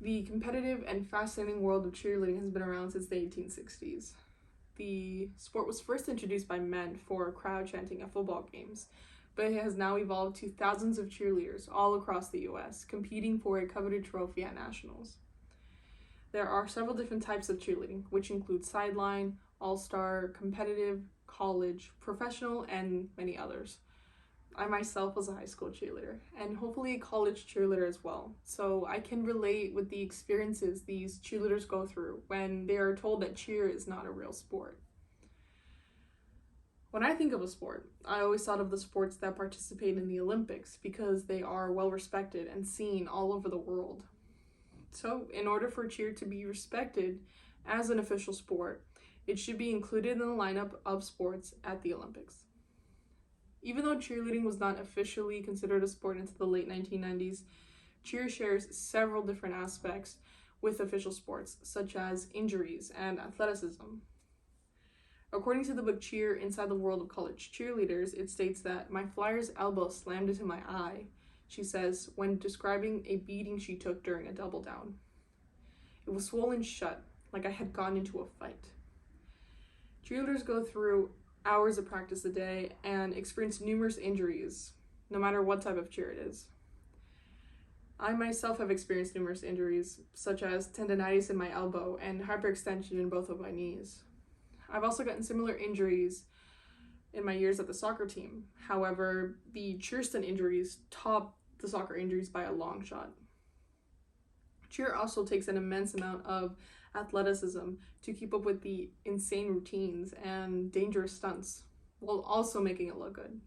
The competitive and fascinating world of cheerleading has been around since the 1860s. The sport was first introduced by men for crowd chanting at football games, but it has now evolved to thousands of cheerleaders all across the US, competing for a coveted trophy at nationals. There are several different types of cheerleading, which include sideline, all-star, competitive, college, professional, and many others. I myself was a high school cheerleader, and hopefully a college cheerleader as well, so I can relate with the experiences these cheerleaders go through when they are told that cheer is not a real sport. When I think of a sport, I always thought of the sports that participate in the Olympics because they are well respected and seen all over the world. So, in order for cheer to be respected as an official sport, it should be included in the lineup of sports at the Olympics. Even though cheerleading was not officially considered a sport until the late 1990s, cheer shares several different aspects with official sports, such as injuries and athleticism. According to the book Cheer: Inside the World of College Cheerleaders, it states that my Flyer's elbow slammed into my eye, she says, when describing a beating she took during a double down. It was swollen shut, like I had gone into a fight. Cheerleaders go through hours of practice a day and experience numerous injuries, no matter what type of cheer it is. I myself have experienced numerous injuries, such as tendonitis in my elbow and hyperextension in both of my knees. I've also gotten similar injuries in my years at the soccer team. However, the cheer stunt injuries top the soccer injuries by a long shot. Cheer also takes an immense amount of athleticism to keep up with the insane routines and dangerous stunts, while also making it look good.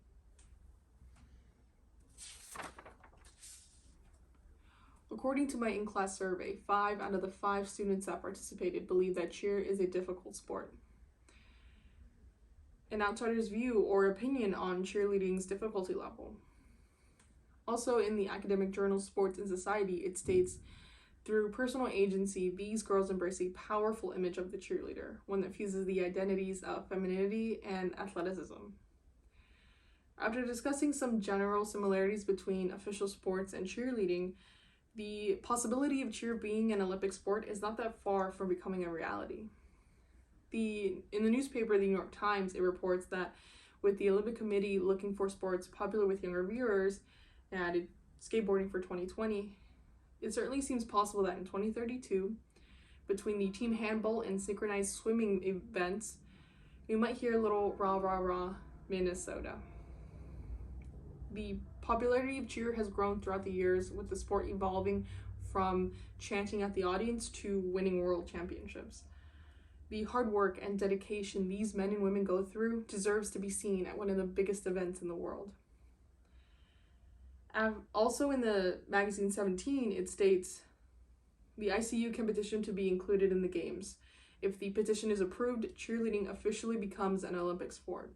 According to my in-class survey, 5 out of the 5 students that participated believe that cheer is a difficult sport. An outsider's view or opinion on cheerleading's difficulty level. Also, in the academic journal Sports and Society, it states, through personal agency, these girls embrace a powerful image of the cheerleader, one that fuses the identities of femininity and athleticism. After discussing some general similarities between official sports and cheerleading, the possibility of cheer being an Olympic sport is not that far from becoming a reality. In the newspaper, the New York Times, it reports that with the Olympic Committee looking for sports popular with younger viewers, and added skateboarding for 2020, it certainly seems possible that in 2032, between the team handball and synchronized swimming events, we might hear a little rah rah rah Minnesota. The popularity of cheer has grown throughout the years, with the sport evolving from chanting at the audience to winning world championships. The hard work and dedication these men and women go through deserves to be seen at one of the biggest events in the world. Also in the magazine 17, it states, the ICU can petition to be included in the games. If the petition is approved, cheerleading officially becomes an Olympic sport.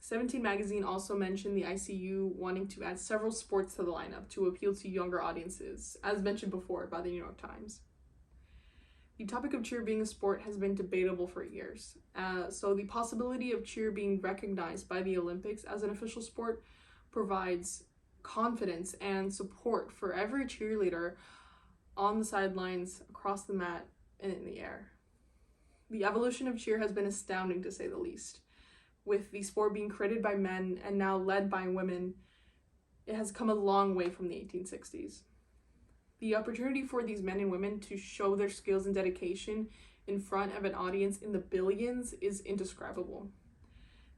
17 magazine also mentioned the ICU wanting to add several sports to the lineup to appeal to younger audiences, as mentioned before by the New York Times. The topic of cheer being a sport has been debatable for years, so the possibility of cheer being recognized by the Olympics as an official sport provides confidence and support for every cheerleader on the sidelines, across the mat, and in the air. The evolution of cheer has been astounding, to say the least. With the sport being created by men and now led by women, it has come a long way from the 1860s. The opportunity for these men and women to show their skills and dedication in front of an audience in the billions is indescribable.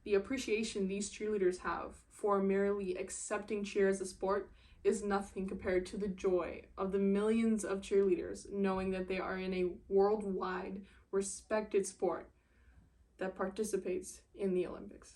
The appreciation these cheerleaders have for merely accepting cheer as a sport is nothing compared to the joy of the millions of cheerleaders knowing that they are in a worldwide respected sport that participates in the Olympics.